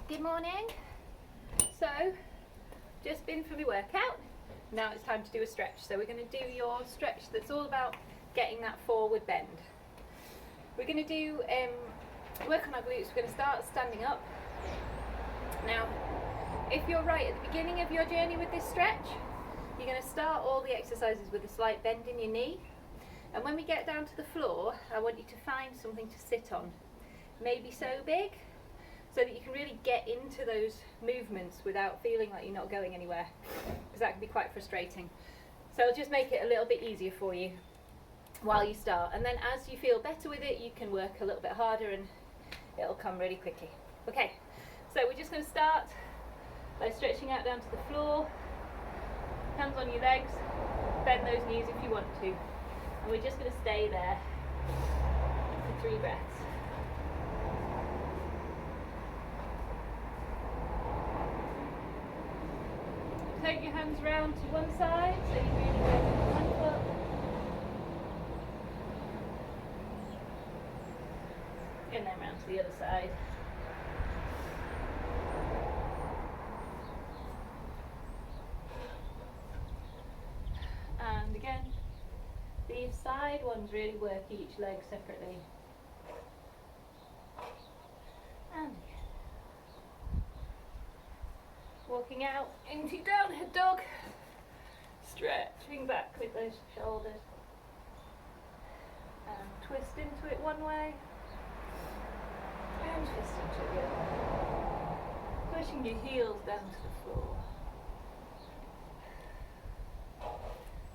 Good morning. So, just been for my workout. Now it's time to do a stretch. So we're going to do your stretch that's all about getting that forward bend. We're going to do work on our glutes. We're going to start standing up. Now, if you're right at the beginning of your journey with this stretch, you're going to start all the exercises with a slight bend in your knee. And when we get down to the floor, I want you to find something to sit on. Maybe so big, so that you can really get into those movements without feeling like you're not going anywhere, because that can be quite frustrating. So it'll just make it a little bit easier for you while you start, and then as you feel better with it, you can work a little bit harder and it'll come really quickly. Okay, so we're just going to start by stretching out down to the floor, hands on your legs, bend those knees if you want to, and we're just going to stay there for 3 breaths. Take your hands round to one side, so you really go with one foot. And then round to the other side. And again, these side ones really work each leg separately. And again. Walking out into downward dog, stretching back with those shoulders, and twist into it one way, and twist into it the other, pushing your heels down to the floor,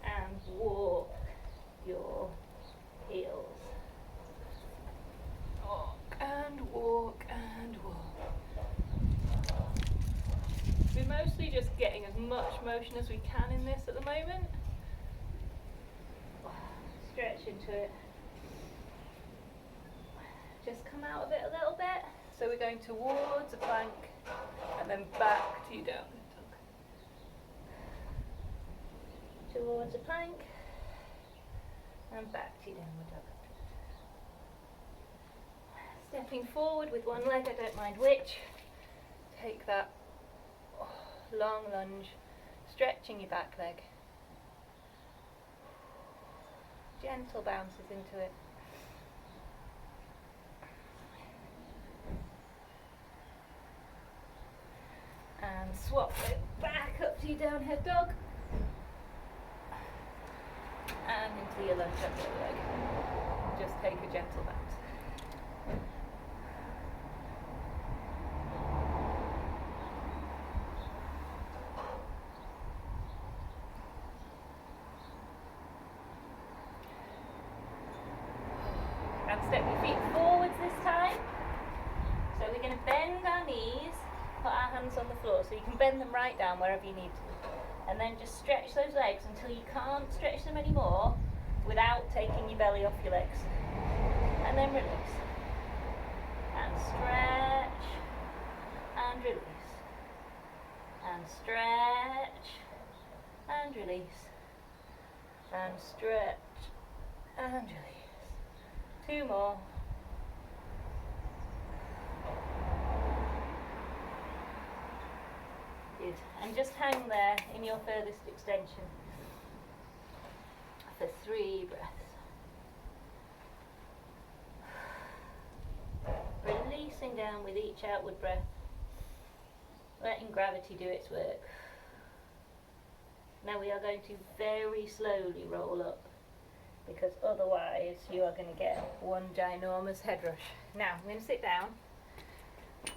and walk your heels, walk and walk and walk. We're mostly just getting as much motion as we can in this at the moment. Stretch into it. Just come out of it a little bit. So we're going towards a plank and then back to your downward dog. Towards a plank and back to your downward dog. Stepping forward with one leg, I don't mind which. Take that long lunge, stretching your back leg. Gentle bounces into it. And swap it back up to your downhead dog. And into your lunge up the other leg. Just take a gentle bounce. And step your feet forwards this time. So we're going to bend our knees, put our hands on the floor, so you can bend them right down wherever you need to. And then just stretch those legs until you can't stretch them anymore without taking your belly off your legs. And then release. And stretch. And release. And stretch. And release. And stretch. And release. 2 more. Good. And just hang there in your furthest extension for 3 breaths. Releasing down with each outward breath. Letting gravity do its work. Now we are going to very slowly roll up, because otherwise you are going to get one ginormous head rush. Now, I'm going to sit down.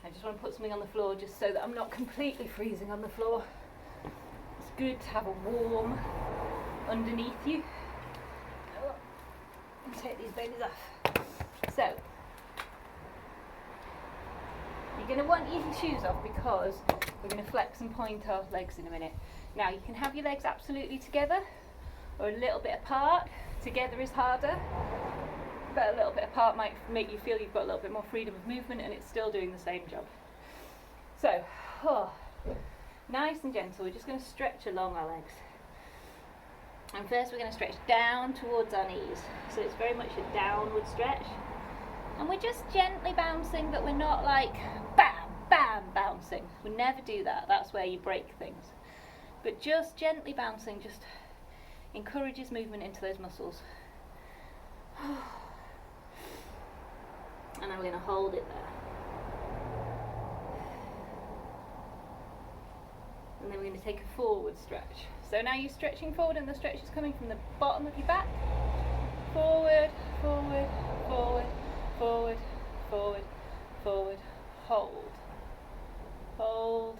I just want to put something on the floor just so that I'm not completely freezing on the floor. It's good to have a warm underneath you. I'll take these babies off. So, you're going to want your shoes off because we're going to flex and point our legs in a minute. Now, you can have your legs absolutely together or a little bit apart. Together is harder, but a little bit apart might make you feel you've got a little bit more freedom of movement and it's still doing the same job. So, nice and gentle, we're just going to stretch along our legs. And first we're going to stretch down towards our knees. So it's very much a downward stretch. And we're just gently bouncing, but we're not like bam, bam, bouncing. bouncing. We never do that, that's where you break things. But just gently bouncing just encourages movement into those muscles. And I'm going to hold it there. And then we're going to take a forward stretch. So now you're stretching forward and the stretch is coming from the bottom of your back. Forward, forward, forward, forward, forward, forward, hold. Hold,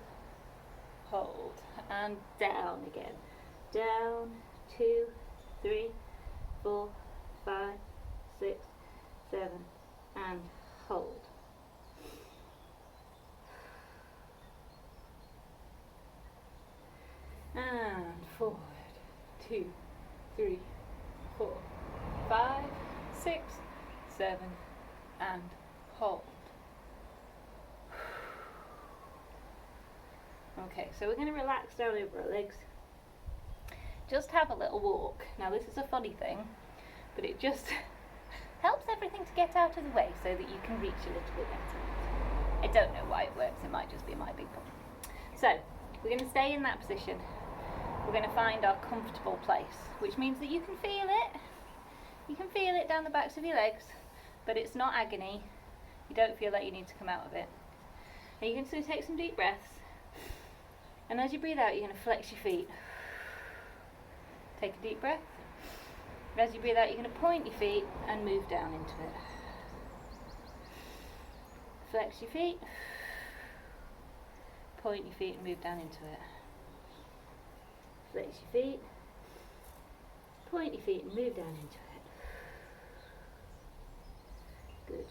hold, and down again. Down, 2, 3, 4, 5, 6, 7, and hold. And forward, 2, 3, 4, 5, 6, 7, and hold. Okay, so we're going to relax down over our legs. Just have a little walk. Now this is a funny thing, but it just helps everything to get out of the way so that you can reach a little bit better. I don't know why it works, it might just be my big problem. So, we're going to stay in that position. We're going to find our comfortable place, which means that you can feel it. You can feel it down the backs of your legs, but it's not agony. You don't feel like you need to come out of it. And you're going to take some deep breaths. And as you breathe out, you're going to flex your feet. Take a deep breath. And as you breathe out, you're going to point your feet and move down into it. Flex your feet. Point your feet and move down into it. Flex your feet. Point your feet and move down into it. Good.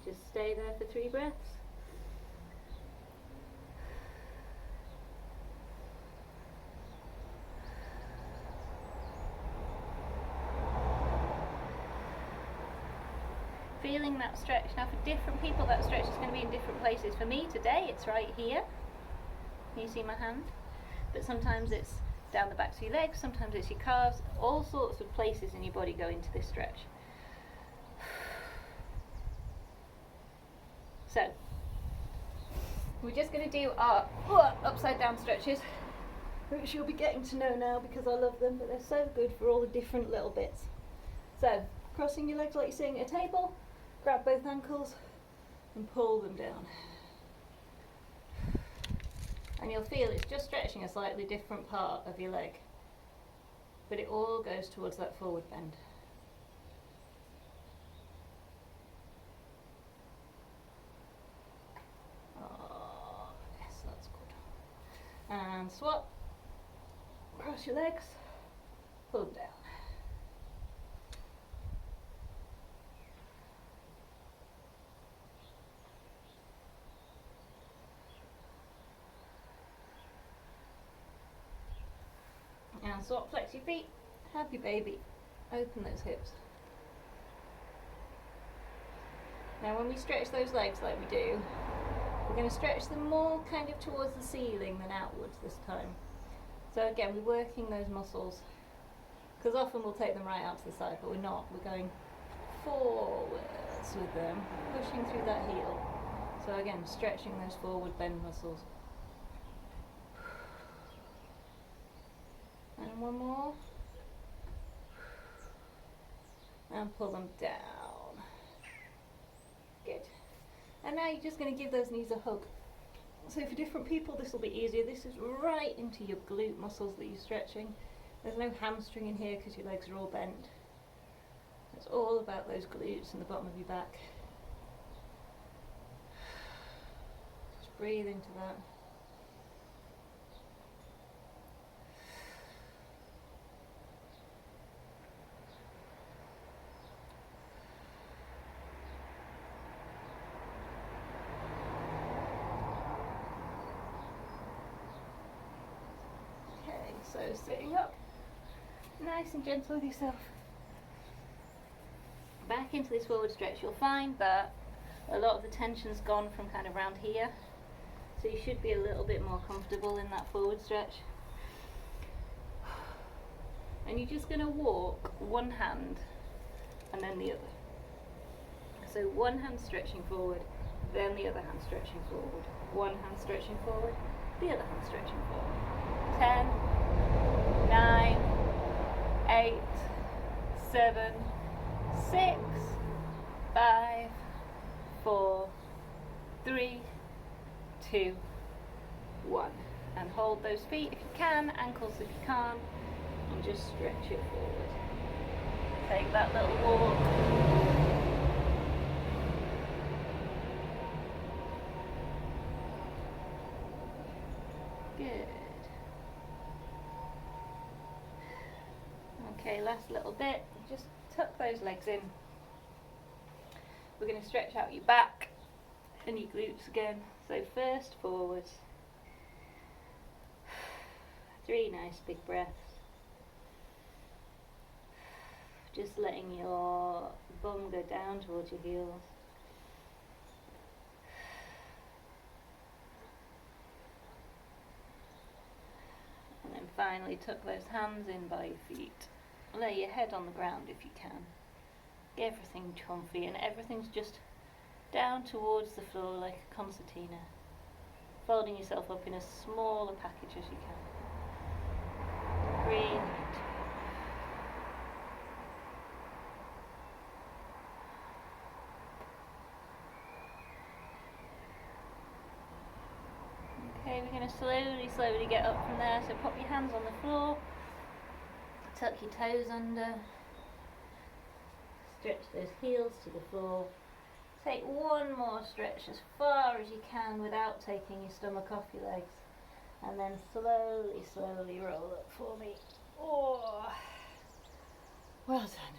Just stay there for 3 breaths. Feeling that stretch. Now for different people that stretch is going to be in different places. For me today it's right here. Can you see my hand? But sometimes it's down the backs of your legs, sometimes it's your calves, all sorts of places in your body go into this stretch. So, we're just going to do our upside down stretches, which you'll be getting to know now because I love them, but they're so good for all the different little bits. So, crossing your legs like you're sitting at a table, grab both ankles and pull them down. And you'll feel it's just stretching a slightly different part of your leg, but it all goes towards that forward bend. Oh, yes, that's good. And swap, cross your legs, pull them down. And swap, flex your feet, happy baby, open those hips. Now when we stretch those legs like we do, we're going to stretch them more kind of towards the ceiling than outwards this time. So again, we're working those muscles, because often we'll take them right out to the side, but we're not. We're going forwards with them, pushing through that heel. So again, stretching those forward bend muscles. And one more. And pull them down. Good. And now you're just going to give those knees a hug. So for different people this will be easier. This is right into your glute muscles that you're stretching. There's no hamstring in here because your legs are all bent. It's all about those glutes and the bottom of your back. Just breathe into that. So sitting up, nice and gentle with yourself. Back into this forward stretch. You'll find that a lot of the tension's gone from kind of around here. So you should be a little bit more comfortable in that forward stretch. And you're just going to walk one hand and then the other. So one hand stretching forward, then the other hand stretching forward. One hand stretching forward, the other hand stretching forward. 10, 9, 8, 7, 6, 5, 4, 3, 2, 1. And hold those feet if you can, ankles if you can't, and just stretch it forward. Take that little walk. Good. Okay, last little bit. Just tuck those legs in. We're going to stretch out your back and your glutes again. So first forward. 3 nice big breaths. Just letting your bum go down towards your heels. And then finally tuck those hands in by your feet. Lay your head on the ground if you can. Get everything comfy and everything's just down towards the floor like a concertina. Folding yourself up in as small a package as you can. Breathe. Okay, we're going to slowly get up from there. So pop your hands on the floor. Tuck your toes under. Stretch those heels to the floor. Take one more stretch as far as you can without taking your stomach off your legs. And then slowly roll up for me. Oh, well done.